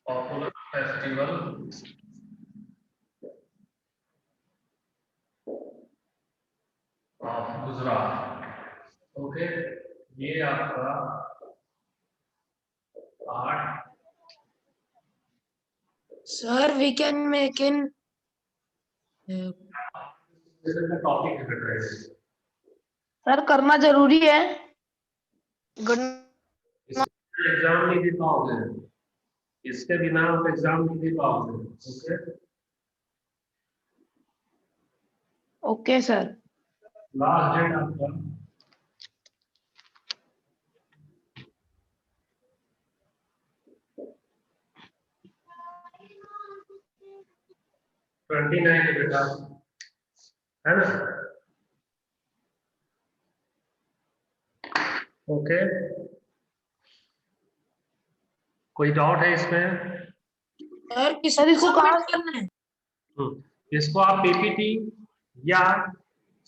Popular festival of Gujarat. Okay, ये आपका part. Sir we can make in topic है। Sir करना जरूरी है। एग्जाम नहीं दे पाओगे, इसके बिना आप एग्जाम नहीं दे पाओगे। Okay okay sir. Last date आपका 29 है बेटा, है ना? ओके, कोई डाउट है इसमें? सर इसको कहाँ करना है? इसको आप पीपीटी या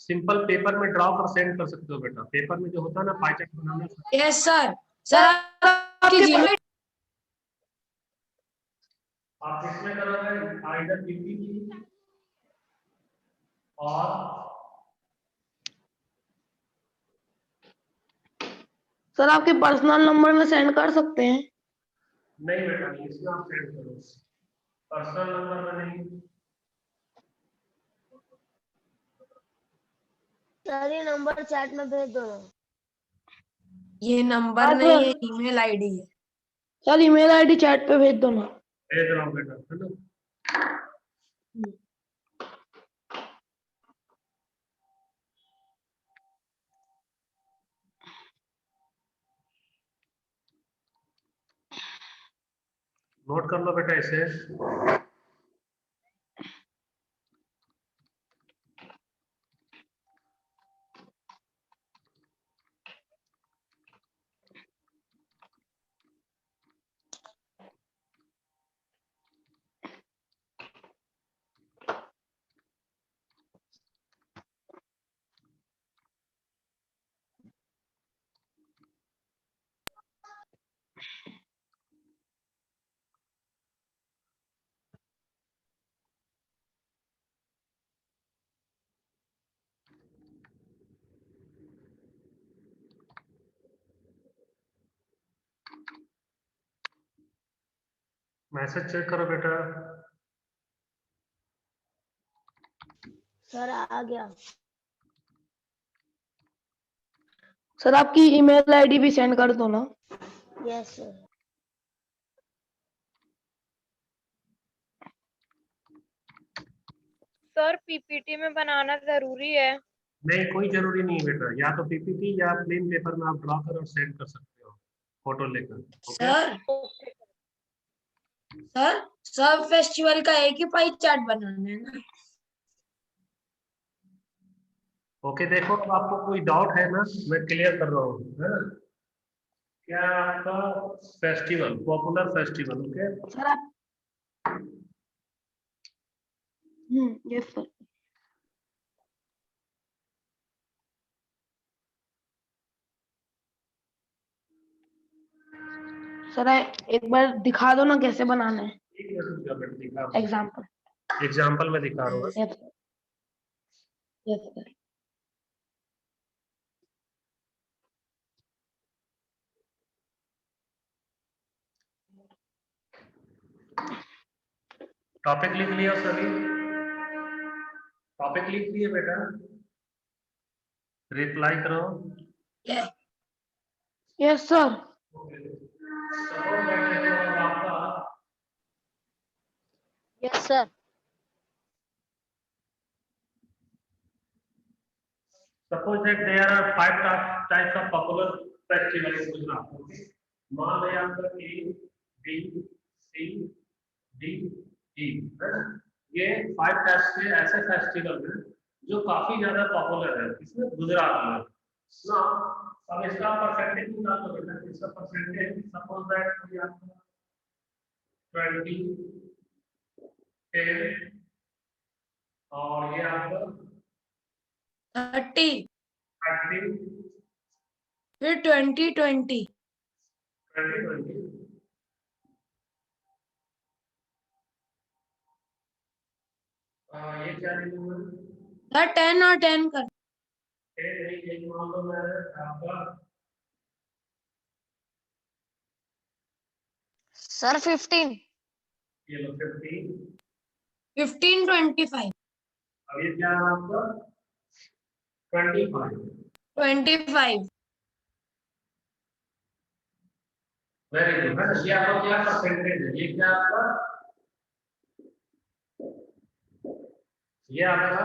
सिंपल पेपर में ड्रॉ कर सेंड कर सकते हो बेटा। पेपर में जो होता है ना पाई चार्ट बनाना। Yes sir. सर आपकी जीमेल आप इसमें करोगे आइदर पीपीटी और सर आपके पर्सनल नंबर में सेंड कर सकते हैं? नहीं बेटा, नहीं, इसमें आप सेंड करो, पर्सनल नंबर में नहीं। सर ये नंबर चैट में भेज दो। ये नंबर नहीं है, ईमेल आईडी है। सर ईमेल आईडी चैट पे भेज दो ना। भेज रहा हूँ बेटा, है ना? नोट कर लो बेटा इसे। मैसेज चेक करो बेटा। सर आ गया। सर आपकी ईमेल आईडी भी सेंड कर दो ना। Yes sir. सर पीपीटी में बनाना जरूरी है? नहीं, कोई जरूरी नहीं है बेटा, या तो पीपीटी या प्लेन पेपर में आप ड्रॉ कर और सेंड कर सकते हो फोटो लेकर। ओके सर सर सब फेस्टिवल का एक ही पाई चार्ट बनाना है ना? ओके, देखो अब आपको कोई डाउट है ना, मैं क्लियर कर रहा हूँ, है ना? क्या आपका festival, popular festival. Okay sir आप यस सर। सर एक बार दिखा दो ना कैसे बनाना है। ठीक है, रुक जाओ बेटा, दिखा एग्जाम्पल एग्जाम्पल में दिखा रहा हूँ। Yes sir. Yes sir. Topic लिख लिया सभी? टॉपिक लिख लिए बेटा? रिप्लाई करो। Yes sir. Yes sir. Suppose that there are 5 types of popular festivals in Gujarat. Okay? मान लिया आपका A, B, C, D, E, है ना? ये 5 टाइप्स के ऐसे फेस्टिवल हैं जो काफी ज्यादा पॉपुलर है इसमें गुजरात में ना। अब इसका परसेंटेज निकाल लो बेटा। इसका परसेंटेज सपोज दैट ये आपका 20, 10 और ये आपका 30, 30, फिर 2020 2020 ये क्या लिखूंगा? सर 10 और 10 कर 10 नहीं, एक मान लो मैं आपका सर 15। ये लो 15। 1525 अब ये क्या है आपका 25। 25 वेरी गुड है ना? ये आपका क्या परसेंटेज है? ये क्या आपका, ये आपका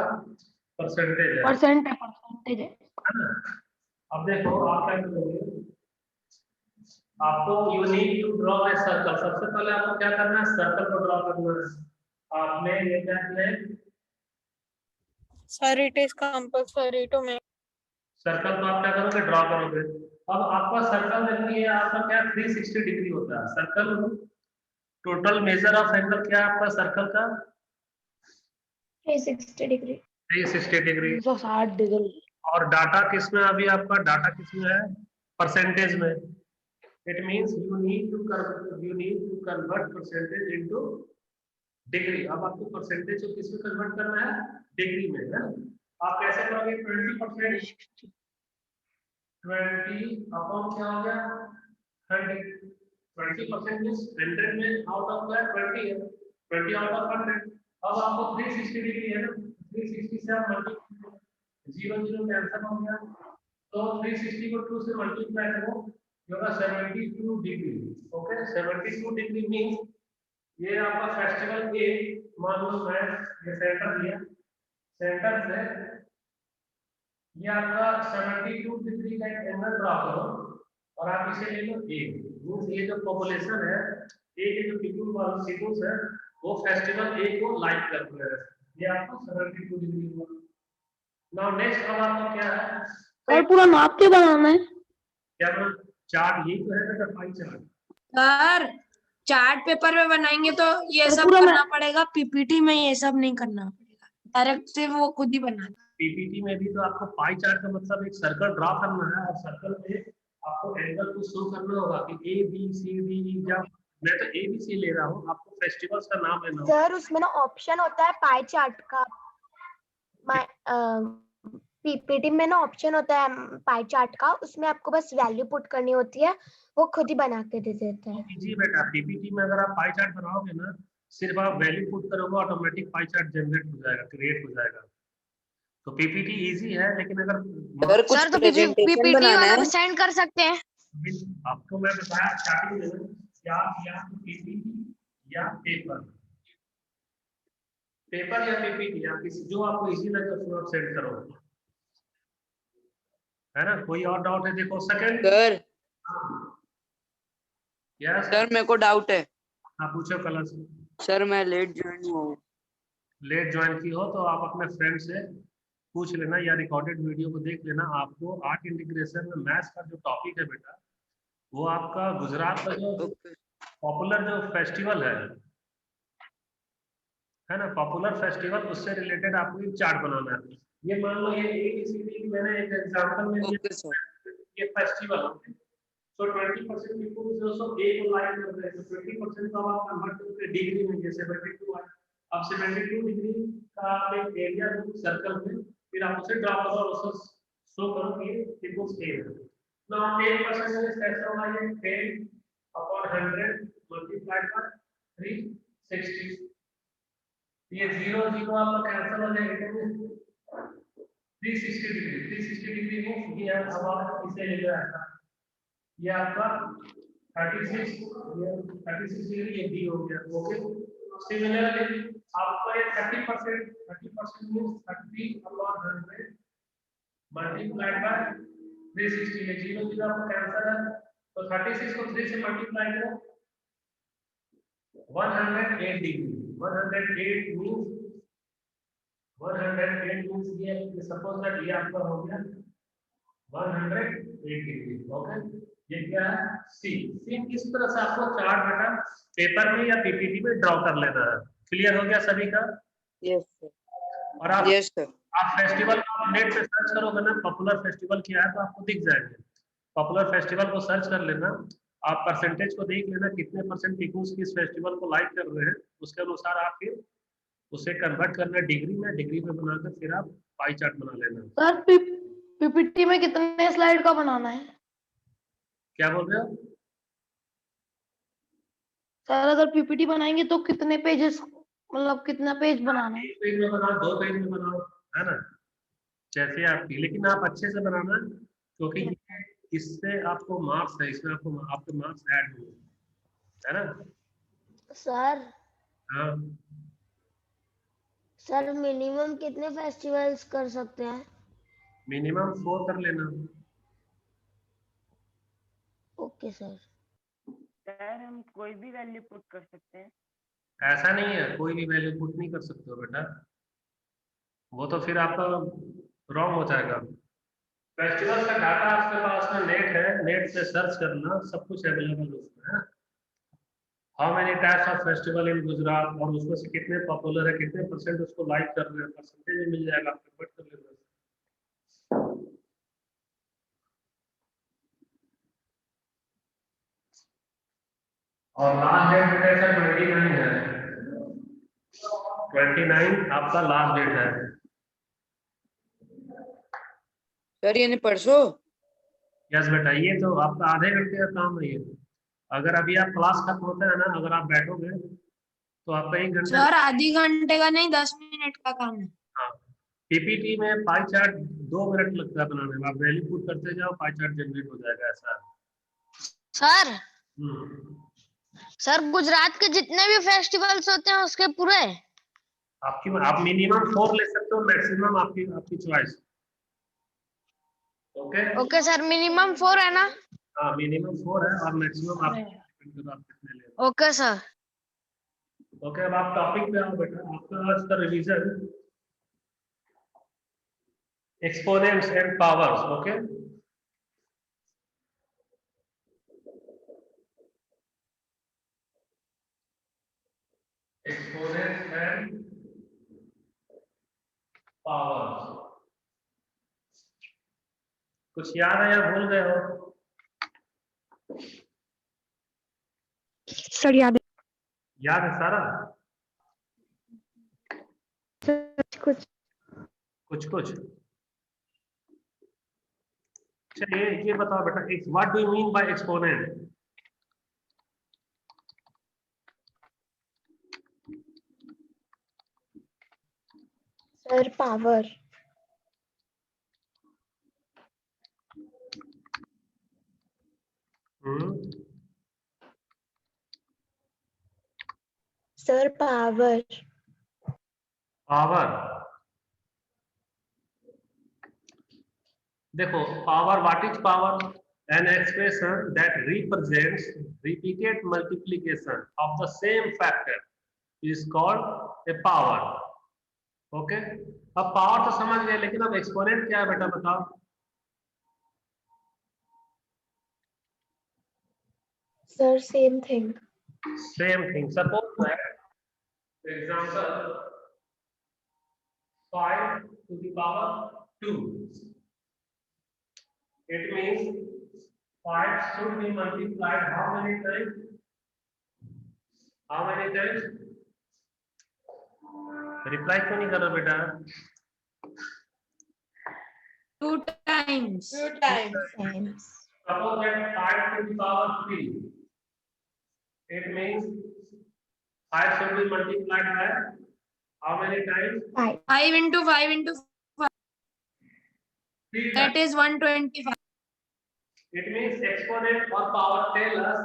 परसेंटेज है परसेंटेज है। ना? अब देखो आप क्या करोगे, आपको you need to draw a circle. सबसे पहले आपको क्या करना है, सर्कल को ड्रॉ करना है। आपने ये क्या किया है, sir it is compulsory to make. Circle को आप क्या करोगे, ड्रॉ करोगे। अब आपका सर्कल देखिए, आपका क्या 360 डिग्री होता है circle. Total measure of angle क्या है आपका सर्कल का? 360 डिग्री। 360 डिग्री। 360 डिग्री। और डाटा किस में, अभी आपका डाटा किस में है, परसेंटेज में। It means you need to convert percentage into degree. अब आपको परसेंटेज को किस में कन्वर्ट करना है, डिग्री में, है ना? आप कैसे करोगे, 20% 20 अपॉन क्या हो गया 100। 20% मींस 100 में आउट ऑफ क्या 20 है, 20 आउट ऑफ 100। अब आपको 360 डिग्री है ना, 360 से आप मल्टीप्लाई, 0 0 कैंसिल हो गया, तो 360 को 2 से मल्टीप्लाई करो, ये होगा 72 डिग्री। ओके, 72 डिग्री मींस ये आपका फेस्टिवल ए, मान लो मैं ये सेंटर लिया, सेंटर से ये आपका 72 डिग्री का एक एंगल ड्रा करो और आप इसे ले लो ए। मींस ये जो पॉपुलेशन है, ए के जो पीपुल्स है वो फेस्टिवल ए को लाइक करते हैं। ये आपको 72 डिग्री हुआ। नाउ नेक्स्ट अब आपका क्या है, और पूरा नाप के बनाना है। क्या बना, चार्ट यही तो है बेटा, pie chart. Sir chart paper में बनाएंगे तो ये सर, सब पूरा करना पड़ेगा, पीपीटी में ये सब नहीं करना पड़ेगा, डायरेक्ट से वो खुद ही बना। पीपीटी में भी तो आपको पाई चार्ट का मतलब एक सर्कल ड्रा करना है, और सर्कल में आपको एंगल को शो करना होगा कि A B C D E. जब मैं तो ए बी सी ले रहा हूँ, आपको फेस्टिवल्स का नाम लेना होगा। सर उसमें ना ऑप्शन होता है पाई चार्ट का। पीपीटी में ना ऑप्शन होता है पाई चार्ट का, उसमें आपको बस वैल्यू पुट करनी होती है, वो खुद ही बना के दे देता है। जी बेटा, पीपीटी में अगर आप पाई चार्ट बनाओगे ना, सिर्फ आप वैल्यू पुट करोगे, ऑटोमेटिक पाई चार्ट जनरेट हो जाएगा, क्रिएट हो जाएगा। तो पीपीटी इजी है, लेकिन अगर सर तो पीपीटी वाला को सेंड कर सकते हैं। आपको मैं बताया स्टार्टिंग में क्या, या पीपीटी या पेपर, पेपर या पीपीटी, आप किसी जो आपको इजी लगे उसको आप सेंड करो, है ना? कोई और डाउट है? देखो सेकंड सर यस सर मेरे को डाउट है। हाँ पूछो कलर से। सर मैं लेट ज्वाइन हुआ हूँ। लेट ज्वाइन की हो तो आप अपने फ्रेंड से पूछ लेना या रिकॉर्डेड वीडियो को देख लेना। आपको आर्ट इंटीग्रेशन में मैथ्स का जो टॉपिक है बेटा, वो आपका गुजरात का जो ओके पॉपुलर जो फेस्टिवल है ना, पॉपुलर फेस्टिवल, उससे रिलेटेड आपको एक चार्ट बनाना है। ये मान लो ये ABCD मैंने एक एग्जांपल में ओके सर। ये फेस्टिवल है, तो 20% पीपल जो सब ए को लाइक कर रहे हैं, तो 20% का आप कन्वर्ट करके डिग्री में, जैसे 72 है, अब 72 डिग्री का आप एक एरिया दो सर्कल में, फिर आप उसे ड्रा करो और उसे शो करो कि पीपल्स ए है। नाउ 10% कैसा होगा, ये 10 अपॉन 100 मल्टीप्लाइड बाय 360। ये 0 0 आपका कैंसिल हो जाएगा, 360 डिग्री, 360 डिग्री मींस ये अब आप इसे ले लो ऐसा, ये आपका 36, ये 36 डिग्री ये डी हो गया। ओके, सिमिलरली आपका ये 30% मींस 30 अपॉन 100 मल्टीप्लाइड बाय 360। ये 0 0 आपका कैंसिल है, तो 36 को 3 से मल्टीप्लाई करो, 108 डिग्री। 108 मींस 108 मींस ये सपोज दैट ये आपका हो गया 108 डिग्री। ओके, ये क्या है सी। सी किस तरह से आपको चार्ट बेटा पेपर में या पीपीटी में ड्रॉ कर लेना है। क्लियर हो गया सभी का? Yes sir. और आप यस सर। फेस्टिवल आप नेट पे सर्च करोगे ना, पॉपुलर फेस्टिवल क्या है तो आपको दिख जाएंगे। पॉपुलर फेस्टिवल को सर्च कर लेना, आप परसेंटेज को देख लेना कितने परसेंट पीपल्स किस फेस्टिवल को लाइक कर रहे हैं, उसके अनुसार आप फिर उसे कन्वर्ट करना डिग्री में बनाकर फिर आप पाई चार्ट बना लेना। सर पीपीटी में कितने स्लाइड का बनाना है? क्या बोल रहे हो? सर अगर पीपीटी बनाएंगे तो कितने पेजेस, मतलब कितना पेज बनाना है? 1 पेज में बनाओ, 2 पेज में बनाओ, है ना, जैसे आपकी, लेकिन आप अच्छे से बनाना, क्योंकि इससे आपको मार्क्स है, इसमें आपको आपके मार्क्स ऐड होंगे, है ना। सर हाँ, सर मिनिमम कितने फेस्टिवल्स कर सकते हैं? मिनिमम 4 कर लेना। Okay sir. सर हम कोई भी वैल्यू पुट कर सकते हैं? ऐसा नहीं है, कोई भी वैल्यू पुट नहीं कर सकते हो बेटा, वो तो फिर आपका रॉन्ग हो जाएगा। फेस्टिवल का डाटा आपके पास में नेट है, नेट से सर्च करना, सब कुछ अवेलेबल उसमें है। How many types of festival in Gujarat, और उसमें से कितने पॉपुलर है, कितने परसेंट उसको लाइक कर रहे हैं, परसेंटेज में मिल जाएगा, आप कन्वर्ट कर लेना। और लास्ट डेट बेटा सर 29 है, 29 आपका लास्ट डेट है। सर ये परसों? यस बेटा, ये तो आपका आधे घंटे का काम है ये। अगर अभी आप क्लास खत्म होता है ना, अगर आप बैठोगे तो आपका 1 घंटे। सर आधे घंटे का नहीं, 10 मिनट का काम है। हाँ, पीपीटी में पाई चार्ट 2 मिनट लगता है बनाने में, आप वैल्यू पुट करते जाओ, पाई चार्ट जनरेट हो जाएगा, ऐसा है। सर हम्म, सर गुजरात के जितने भी फेस्टिवल्स होते हैं उसके पूरे? आप मिनिमम 4 ले सकते हो, मैक्सिमम आपकी आपकी choice. Okay okay sir, minimum 4 है ना? हाँ, मिनिमम 4 है और मैक्सिमम आप कितने ले रहे हो। Okay sir. ओके, अब आप टॉपिक पे आओ बेटा, आपका आज का revision exponents and powers. Okay, exponents and powers, कुछ याद है या भूल गए हो? सर याद याद है सारा? है कुछ? कुछ चलिए, ये बताओ बेटा, what do you mean by exponent? Sir power. Sir power. Power, देखो power, what is power? An expression that represents repeated multiplication of the same factor is called a power. Okay, अब पावर तो समझ गए, लेकिन अब exponent क्या है बेटा, बताओ। Sir same thing. Same thing, suppose that example 5 to the power 2, it means 5 should be multiplied how many times? How many times? Reply क्यों नहीं कर रहे बेटा? 2 times. Suppose that 5 to the power 3, it means 5 should be multiplied by how many times? 5 into 5 into 5, 3 that times. is 125. It means exponent or power tell us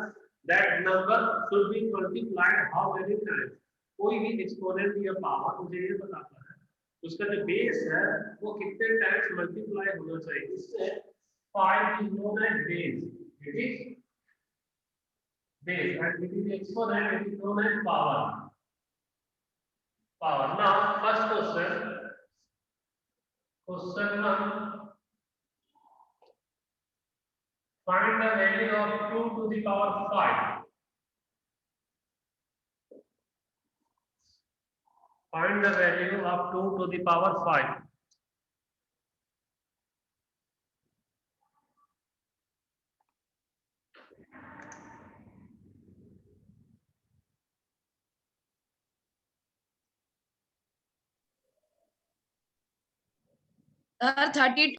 that number should be multiplied how many times. कोई भी exponent या power मुझे ये बताता है उसका जो base है वो कितने टाइम्स मल्टीप्लाई होना चाहिए, इससे 5 is known as base, it is base, and it is exponent, it is known as power. Now first question 1, find the value of 2 to the power 5. Find the value of 2 to the power 5. 32.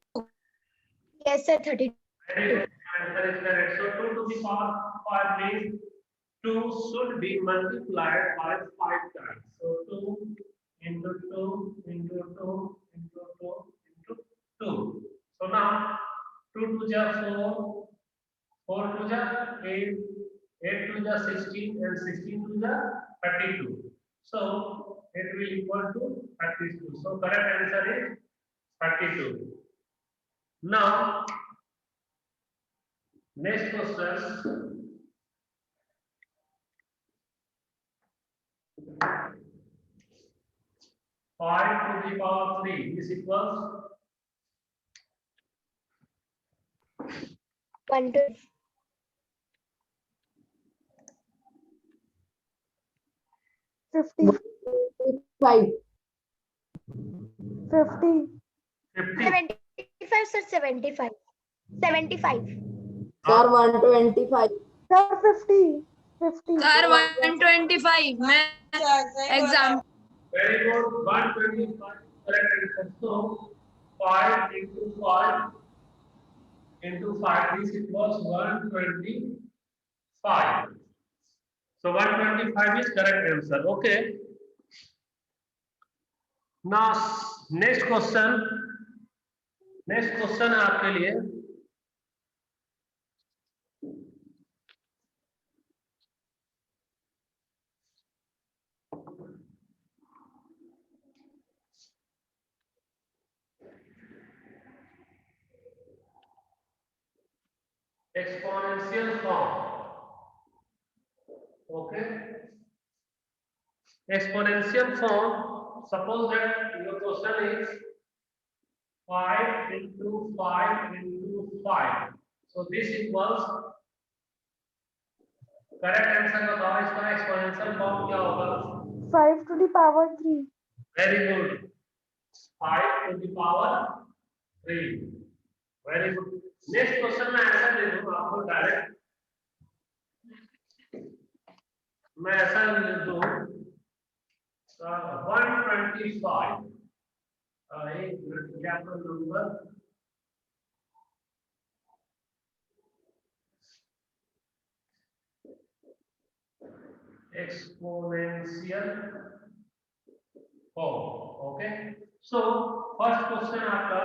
Yes, sir. 30. Very good. Answer is correct. So 2 to the power 5 means 2 should be multiplied by 5 times. So 2 into 2 into 2 into 2 into 2. So now 2 to the 4, 4 to the 8, 8 to the 16, and 16 to the 32. So it will equal to 32. So correct answer is 32. Now next question. Five to the power 3 is equals 1 to 50. 5. 50. 50. 75, sir. 75. 75. Sir, 125. Sir, 50. 50. Sir, 125. मैं exam. Very good. 125 correct answer. So 5 into 5 into 5 is equals 125. So 125 is correct answer. Okay. Now next question. Next question है आपके लिए exponential form. Okay. Exponential form. Suppose that your question is 5 into 5 into 5. So this equals. Correct answer बताओ इसका exponential form क्या होगा? 5 to the power 3. Very good. 5 to the power 3. Very good. Next question में answer दे दूं आपको direct. मैं ऐसा लिख दूं 125. एक मिनट क्या number exponential form. Okay. So first question आपका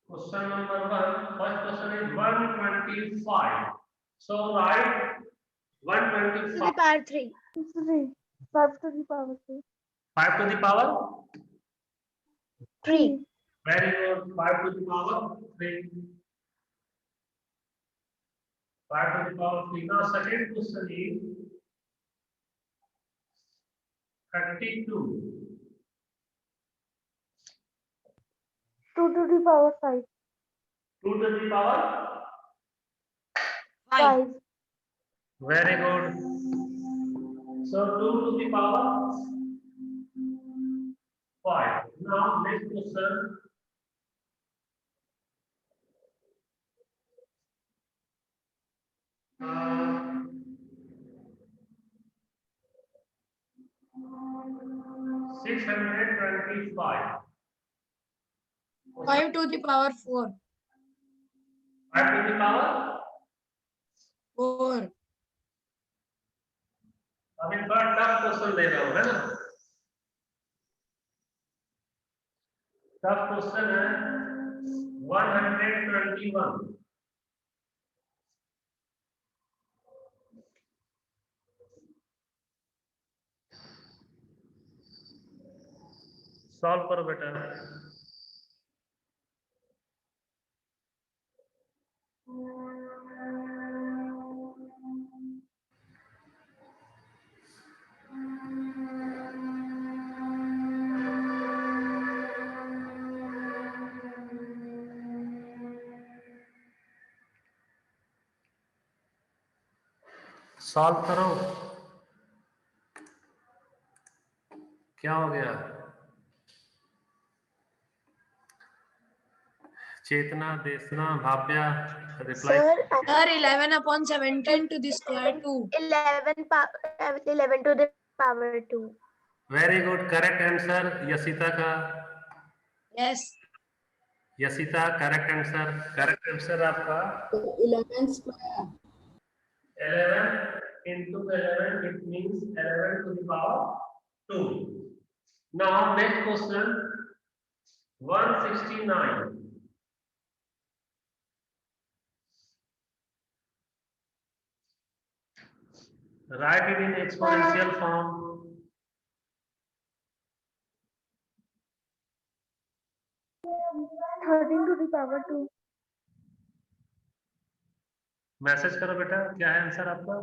question number 1. First question is 125. So write 125 to the power 3. 3. 5 to the power 3. 5 to the power 3. very good. 5 to the power 3. 5 to the power 3. Now second question is 32. 2 to the power 5. 2 to the power 5. very good. So 2 to the power 5. Now next question. Uh, 625. 5 to the power 4. 5 to the power 4. अभी थोड़ा tough question दे रहा हूं है ना. Tough question है 121. Solve करो बेटा. Solve करो. क्या हो गया? चेतना, देशना, Bhavya reply. Sir, Sir, 11/17 to the square 2. 11 to the power 2. Very good, correct answer Yashita का। Yes. Yashita correct answer. Correct answer आपका 11 square. 11 into 11, it means 11 to the power 2. Now next question, 169. Write it in exponential form. Message करो बेटा, क्या है answer आपका?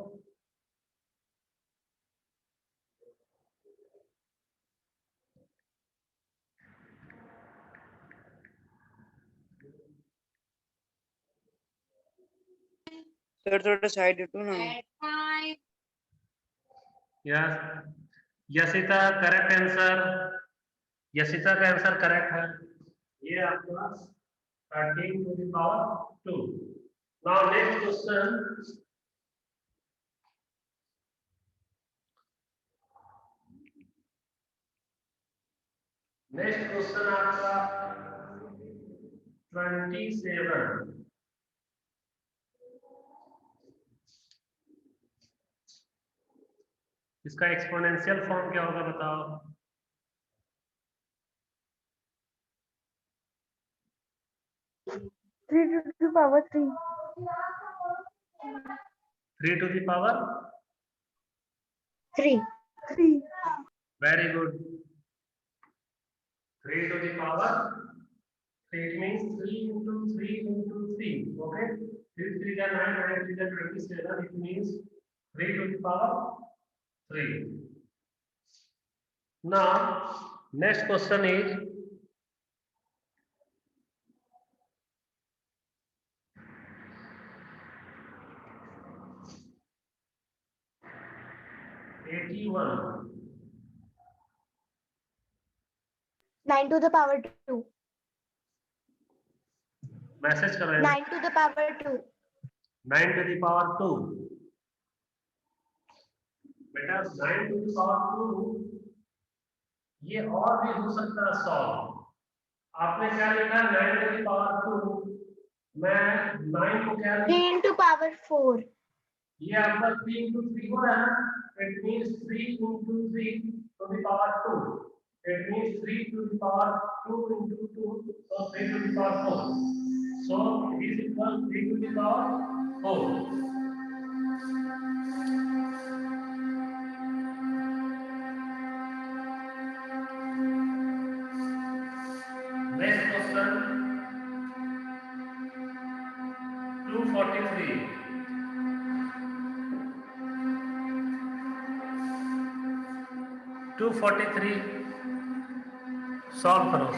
Sir थोड़ा side हटो ना। Yes, Yashita correct answer. Yashita का आंसर करेक्ट है। ये आपका 13 to the power 2. Now next question, आपका 27। इसका एक्सपोनेंशियल फॉर्म क्या होगा बताओ? 3 to the power 3. 3 to the power 3. very good. 3 to the power 3, it means 3 into 3 into 3. Okay, 3 3 is 9, 9 3 is 27. It means 3 to the power 3. Now next question is #81. 9 to the power 2. Message कर रहे हैं 9 to the power 2. 9 to the power 2। बेटा 9 to the power 2 ये और भी हो सकता है सॉल्व। आपने क्या लिखा 9 to the power 2, मैं 9 को क्या 3 into power 4. ये आपका 3 into 3 हो रहा है ना, it means 3 into 3 to the power 2, it means 3 to the power 2 into 2, so 3 to the power 4, so it is equal 3 to the power 4। Next question, 243। 243 solve करो।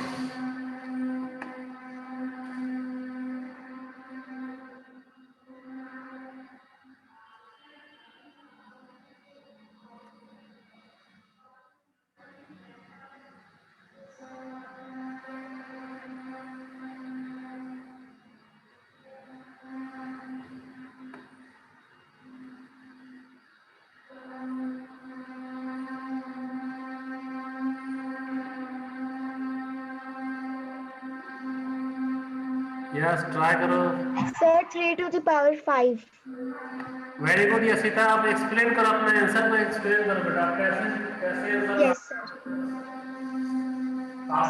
यस ट्राई करो। Sir, 3 to the power 5. Very good Yashita, आप explain करो अपना answer को, explain करो बेटा आप कैसे कैसे answer. Yes, sir.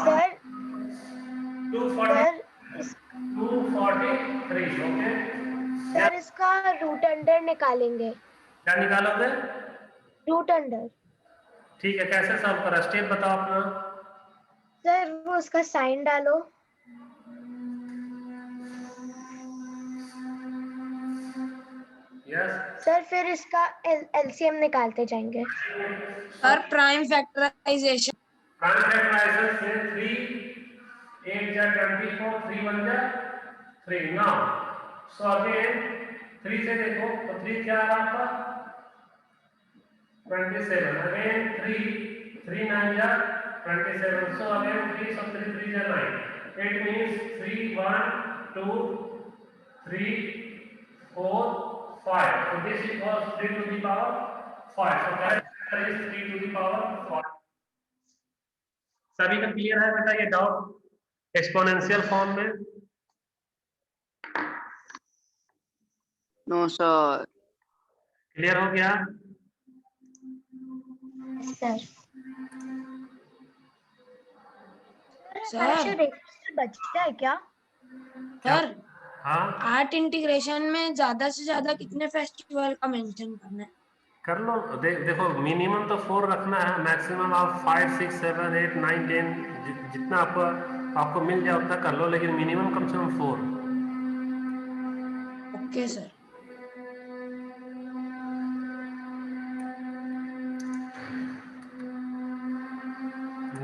Sir, 243 okay. Sir इसका रूट अंडर निकालेंगे। क्या निकालोगे? Root under. ठीक है, कैसे सॉल्व करा, स्टेप बताओ अपना। सर वो उसका साइन डालो। यस सर फिर इसका एलसीएम निकालते जाएंगे। Sir prime factorisation. Prime factorisation से 3 8 जा 24, 3 1 जा 3। नाउ सो अगेन 3 से देखो तो 3 क्या आ रहा आपका 27, अगेन 3 9 जा 27, so again 3 so 3 3 जा 9, it means 3 1 2 3 4 5, so this equals 3 to the power 5, so that is 3 to the power 5। सभी का क्लियर है बेटा ये डाउट एक्सपोनेंशियल फॉर्म में? No sir. क्लियर हो गया? सर सर बचता है क्या? सर हाँ आर्ट इंटीग्रेशन में ज्यादा से ज्यादा कितने फेस्टिवल का मेंशन करना है? कर लो। देखो मिनिमम तो 4 रखना है, मैक्सिमम आप 5 6 7 8 9 10 जितना आपको मिल जाए उतना कर लो, लेकिन मिनिमम कम से कम 4। Okay sir.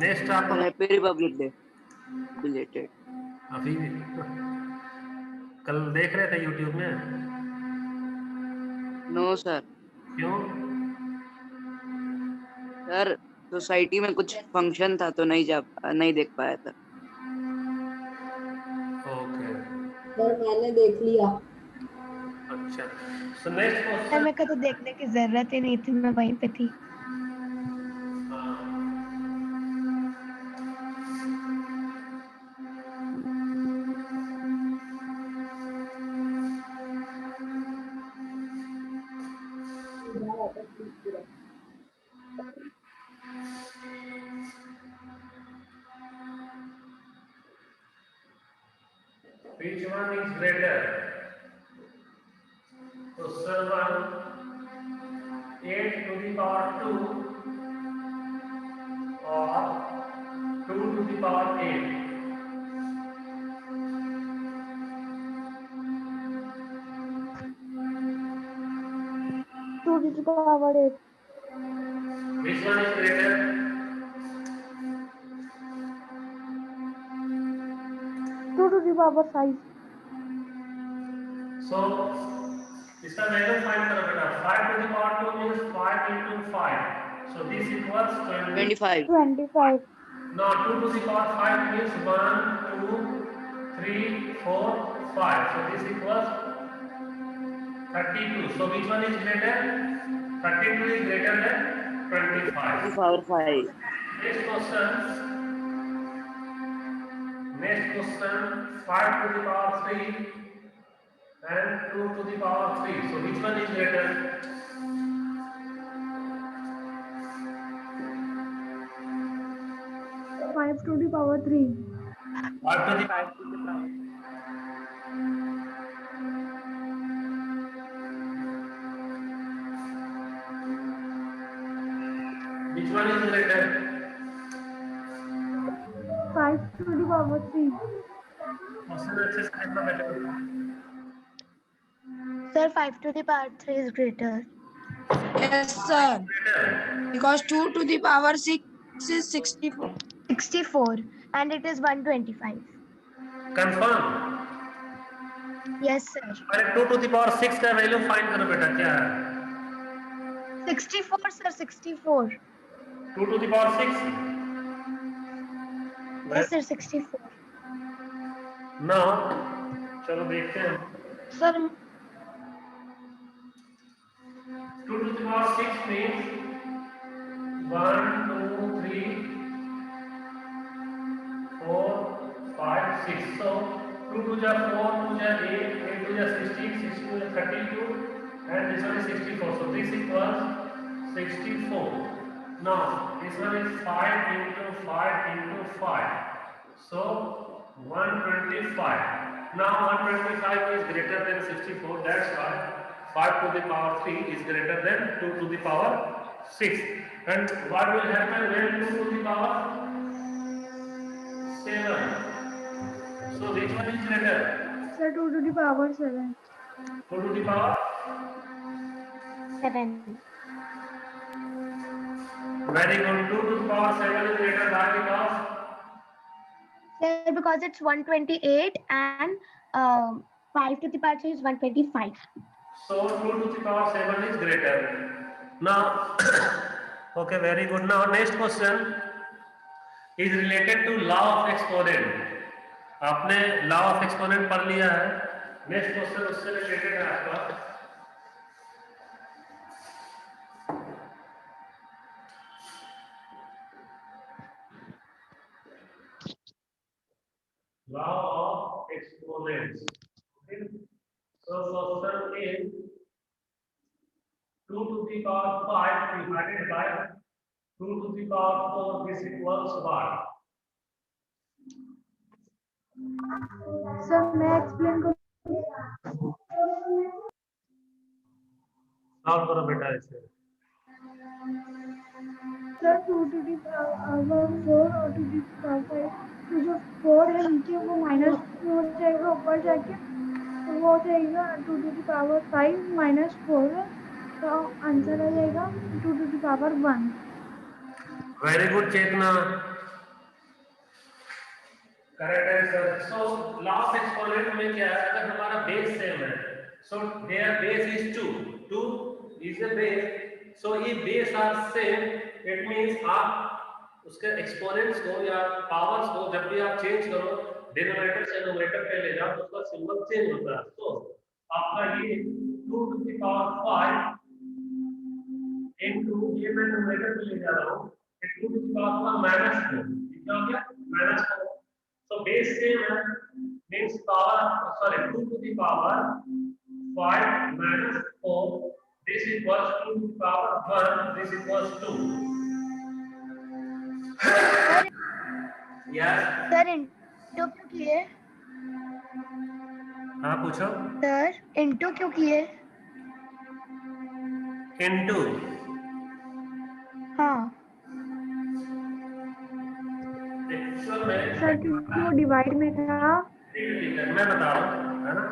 नेक्स्ट आप हैप्पी रिपब्लिक डे बिलेटेड। अभी कल देख रहे थे यूट्यूब में? No sir. क्यों? सर सोसाइटी में कुछ फंक्शन था तो नहीं देख पाया था। ओके, सर मैंने देख लिया। अच्छा। So next sir question. मेरे को तो देखने की जरूरत ही नहीं थी, मैं वहीं पे थी। Which one is greater? Question 1, 8 to the power 2 or 2 to the power 8? 2 to the power 8. Which one is greater? 2 to the power 5. So इसका वैल्यू फाइंड करो बेटा। 5 to the power 2 means 5 into 5. So this equals 20. 25। 25. Now 2 to the power 5 means 1, 2, 3, 4, 5. So this equals 32. So which one is greater? 32 is greater than 25. Power 5। Next question. Next question. 5 to the power 3 and 2 to the power 3. So which one is greater? 5 to the power 3. 5 to the 5 to the power। which one is greater? 5 to the power 3. Question अच्छे से देखना बेटा। Sir, 5 to the power 3 is greater. Yes sir, Greater. Because 2 to the power 6 is 64. 64 and it is 125. Confirm. Yes, sir. अरे 2 to the power 6 का value find करो बेटा, क्या है? 64, sir, 64. 2 to the power 6. Yes, sir, 64. Now चलो देखते हैं। Sir 2 to the power 6 means 1, 2, 3, 4, 5, 6. So 2 to the 4, 2 to the 8, 8 to the 16, 6 to the 32, and this one is 64. So this equals 64. Now this one is 5 into 5 into 5. So 125. Now 125 is greater than 64. That's why 5 to the power 3 is greater than 2 to the power 6. And what will happen when 2 to the power 7? So which one is greater? Sir, 2 to the power 7. 2 to the power? 7. Very good. 2 to the power 7 is greater than because Sir, because it's 128 and 5 to the power 3 is 125. so 2 to the power 7 is greater. Now, okay, very good. Now next question is related to law of exponent. आपने law of exponent पढ़ लिया है। Next question उससे related है आपका। law of exponents. Okay. So question is 2 to the power 5 divided by 2 to the power 4. This equals what? Sir मैं explain करूँ। Solve करो बेटा इसे। सर 2 to the power 4 और 2 to the power 5 तो जो 4 है नीचे वो माइनस हो जाएगा, ऊपर जाके तो वो हो जाएगा 2 to the power 5 minus 4 तो आंसर आ जाएगा 2 to the power 1। Very good Chetna, correct answer. So law of exponent में क्या है, अगर हमारा बेस सेम है, so there base is 2 is a base, so ये base are same, it means आप उसके एक्सपोनेंट्स को या पावर्स को जब भी आप चेंज करो डिनोमिनेटर से न्यूमरेटर पे ले जाओ तो उसका सिंबल चेंज होता है। तो आपका ये 2 to the power 5 इनटू ये मैं न्यूमरेटर पे ले जा रहा हूं, 2 to the power -4 क्या हो गया -4। So base same means power, sorry, 2 to the power 5 minus 4. This equals 2 to the power 1. This equals 2. Yes. Sir into क्यों किए? हाँ पूछो। सर इनटू क्यों किए? इनटू हाँ सर क्योंकि वो डिवाइड में था। मैं बता रहा हूँ, है ना,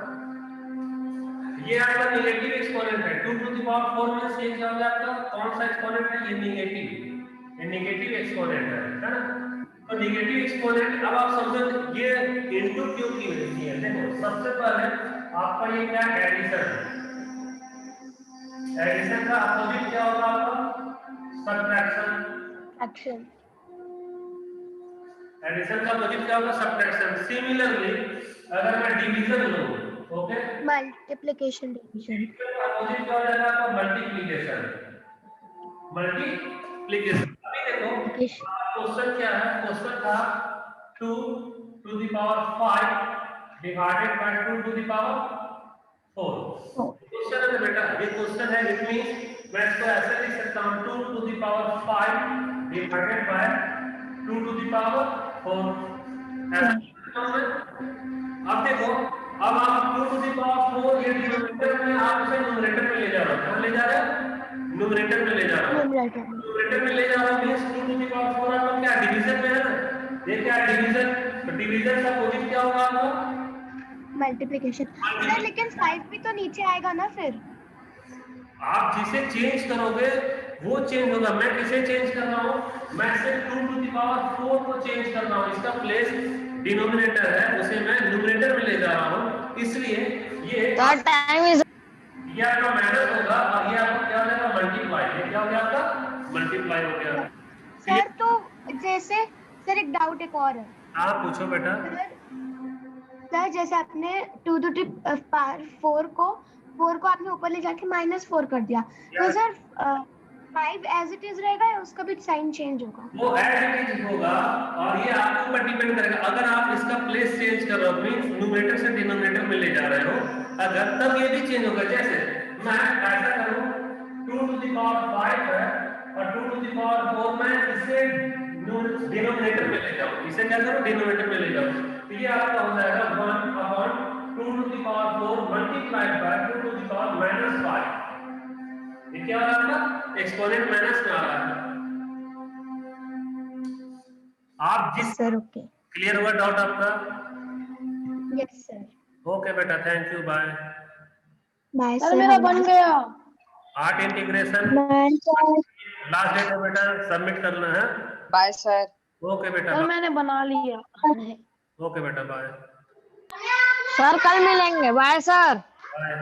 ये आपका नेगेटिव एक्सपोनेंट है। 2 to the power 4 में से क्या हो गया आपका, कौन सा एक्सपोनेंट है, ये नेगेटिव एक्सपोनेंट है ना। तो नेगेटिव एक्सपोनेंट, अब आप समझो ये इनटू क्यों की होती है। देखो सबसे पहले आपका ये क्या एडिशन का अपोजिट क्या होगा आपका, सब्ट्रैक्शन। एडिशन का अपोजिट क्या होगा, सब्ट्रैक्शन। सिमिलरली अगर मैं डिवीजन लूं, ओके, मल्टीप्लिकेशन डिवीजन का अपोजिट क्या हो जाएगा आपका, मल्टीप्लिकेशन। अभी देखो क्वेश्चन क्या है, क्वेश्चन था 2 to the power 5 divided by 2 to the power 4। Question है बेटा, ये क्वेश्चन है, इट मींस मैं इसको ऐसे लिख सकता हूं 2 to the power 5 divided by 2 to the power 4। अब देखो, अब आप 2 to the power 4 ये डिनोमिनेटर में आप उसे न्यूमरेटर में ले जा रहे हो, कहां ले जा रहे हो, न्यूमरेटर में ले जा रहे हो। न्यूमरेटर में ले जा रहा हूं मींस 2 to the power 4 आपका क्या डिवीजन में है ना, ये क्या डिवीजन, तो डिवीजन का अपोजिट क्या होगा आपका, मल्टीप्लिकेशन। सर लेकिन 5 भी तो नीचे आएगा ना फिर। आप जिसे चेंज करोगे वो चेंज होगा। मैं किसे चेंज कर रहा हूं, मैं सिर्फ 2 to the power 4 को चेंज कर रहा हूं, इसका प्लेस डिनोमिनेटर है उसे मैं न्यूमरेटर में ले जा रहा हूं, इसलिए ये टाइम इज ये आपका माइनस होगा और ये आपका क्या हो जाएगा, मल्टीप्लाई। ये क्या हो गया आपका, मल्टीप्लाई हो गया। सर तो जैसे सर एक डाउट एक और है। हाँ पूछो बेटा। सर जैसे आपने 2 to the power 4 को आपने ऊपर ले जाके -4 कर दिया, तो सर 5 एज इट इज रहेगा या उसका भी साइन चेंज होगा? वो एज इट इज होगा और ये आपके ऊपर डिपेंड करेगा। अगर आप इसका प्लेस चेंज कर रहे हो मींस न्यूमरेटर से डिनोमिनेटर में ले जा रहे हो, अगर तब ये भी चेंज होगा। जैसे मैं ऐसा करूं 2 to the power 5 है और 2 to the power 4 मैं इसे डिनोमिनेटर में ले जाऊं, इसे क्या करूं, डिनोमिनेटर में ले जाऊं, तो ये आपका हो जाएगा 1/2 to the power 4 multiplied by 2 to the power -5। ये क्या आ रहा है, एक्सपोनेंट माइनस में आ रहा है। आप जिस सर ओके, क्लियर हुआ डाउट आपका? Yes sir. ओके बेटा, thank you, bye. Bye sir मेरा बन गया। आर्ट इंटीग्रेशन लास्ट डेट है बेटा, सबमिट करना है। Bye sir. ओके बेटा, सर मैंने बना लिया। ओके बेटा, बाय सर कल मिलेंगे। Bye sir. बाय।